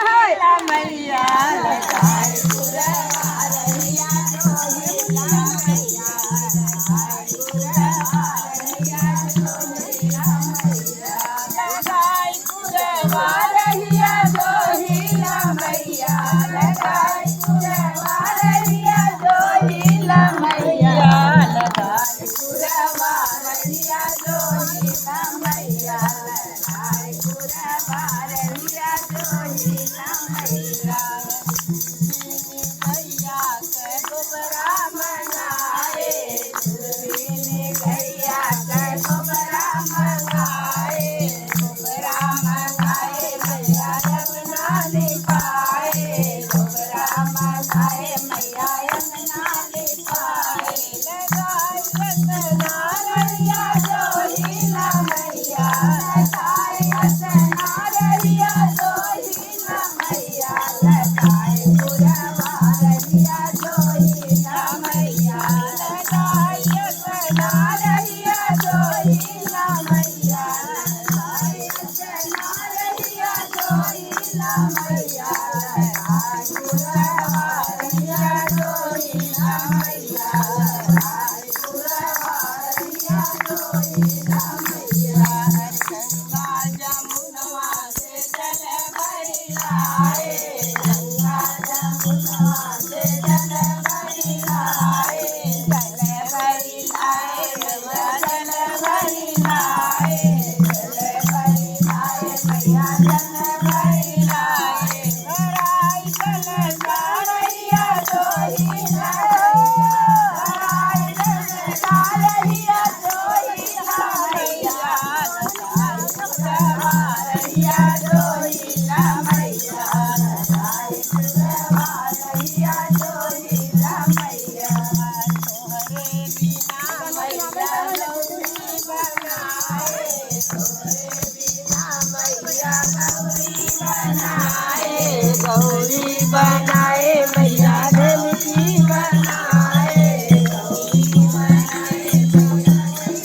मैया लगाए पुरवा रहिया जोहिला मैया लगाए पुरवा रहिया जोहिला मैया लगाए पुरवा रहिया जोहिला मैया लगाए पुरवा रहिया जोहिला मैया लगाए पुरवा रहिया जोहिला मैया लगाए पुरवा रहिया जोहिला मैया गैया के गोबरा मनाए गैया के गोबरा मनाए मैया यमुना लिपाए गोबरा मनाए मैया यमुना लिपाए लगाए रतना रहिया जोहिला मैया लगाए रतना रहिया जोहिला मैया लगाए पुरवा रहिया जोहिला मैया लगाए रतना रहिया जोहिला मैया लगाए रतना रहिया जोहिला मैया लगाए पुरवा रहिया जोहिला मैया लगाए पुरवा रहिया जोहिला मैया गंगा जमुनवा से जल भरी लाए गंगा जमुनवा से जल भरी लाए जल भरी लाए मैया जल भरी लाए जल भरी लाए मैया जल भरी लाए भराई जल रहिया जोहिला भराई जल रहिया जोहिला मैया लगाए पुरवा रहिया जोहिला मैया लगाए पुरवा रहिया जोहिला मैया तोहरे बिना मैया लौरी बनाए तोहरे बिना मैया गौरी बनाए मैया ढलकी बनाए गौरी बनाए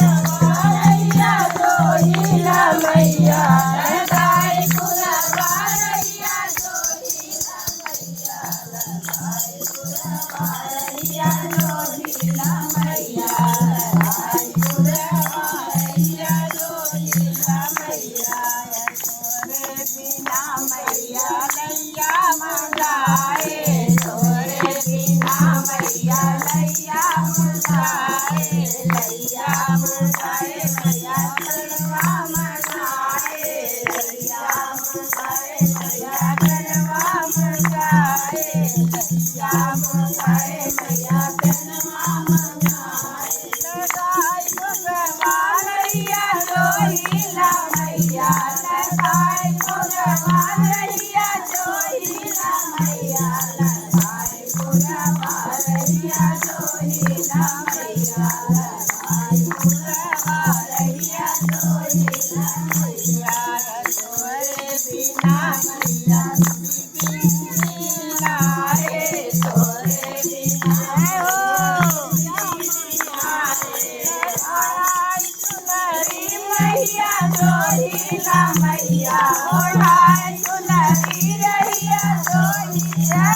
रहिया जोहिला मैया लगाए पुरवा रहिया जोहिला मैया लगाए पुरवा रहिया जोहिला मैया लगाए पुरवा रहिया जोहिला मैया तोरे बिना मैया लैया मंगाए तोरे बिना मैया लैया मंगाए लैया मंगाए मैया करवा मंगाए लैया मंगाए मैया करवा मंगाए लैया मंगाए मैया करवा मंगाए लगाए पुरवा रहिया जोहिला मैया लगाए पुरवा रहिया जोहिला मैया लगाए पुरवा रहिया जोहिला मैया लगाए पुरवा रहिया जोहिला मैया तोरे बिना मैया लाए तोरे बिना हो आई चुनरी मैया जोहिला मैया ओढ़ाए चुनरी रहिया जोहिला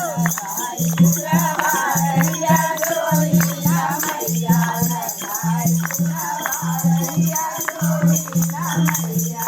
लगाए पुरवा रहिया जोहिला मैया लगाए पुरवा रहिया जोहिला मैया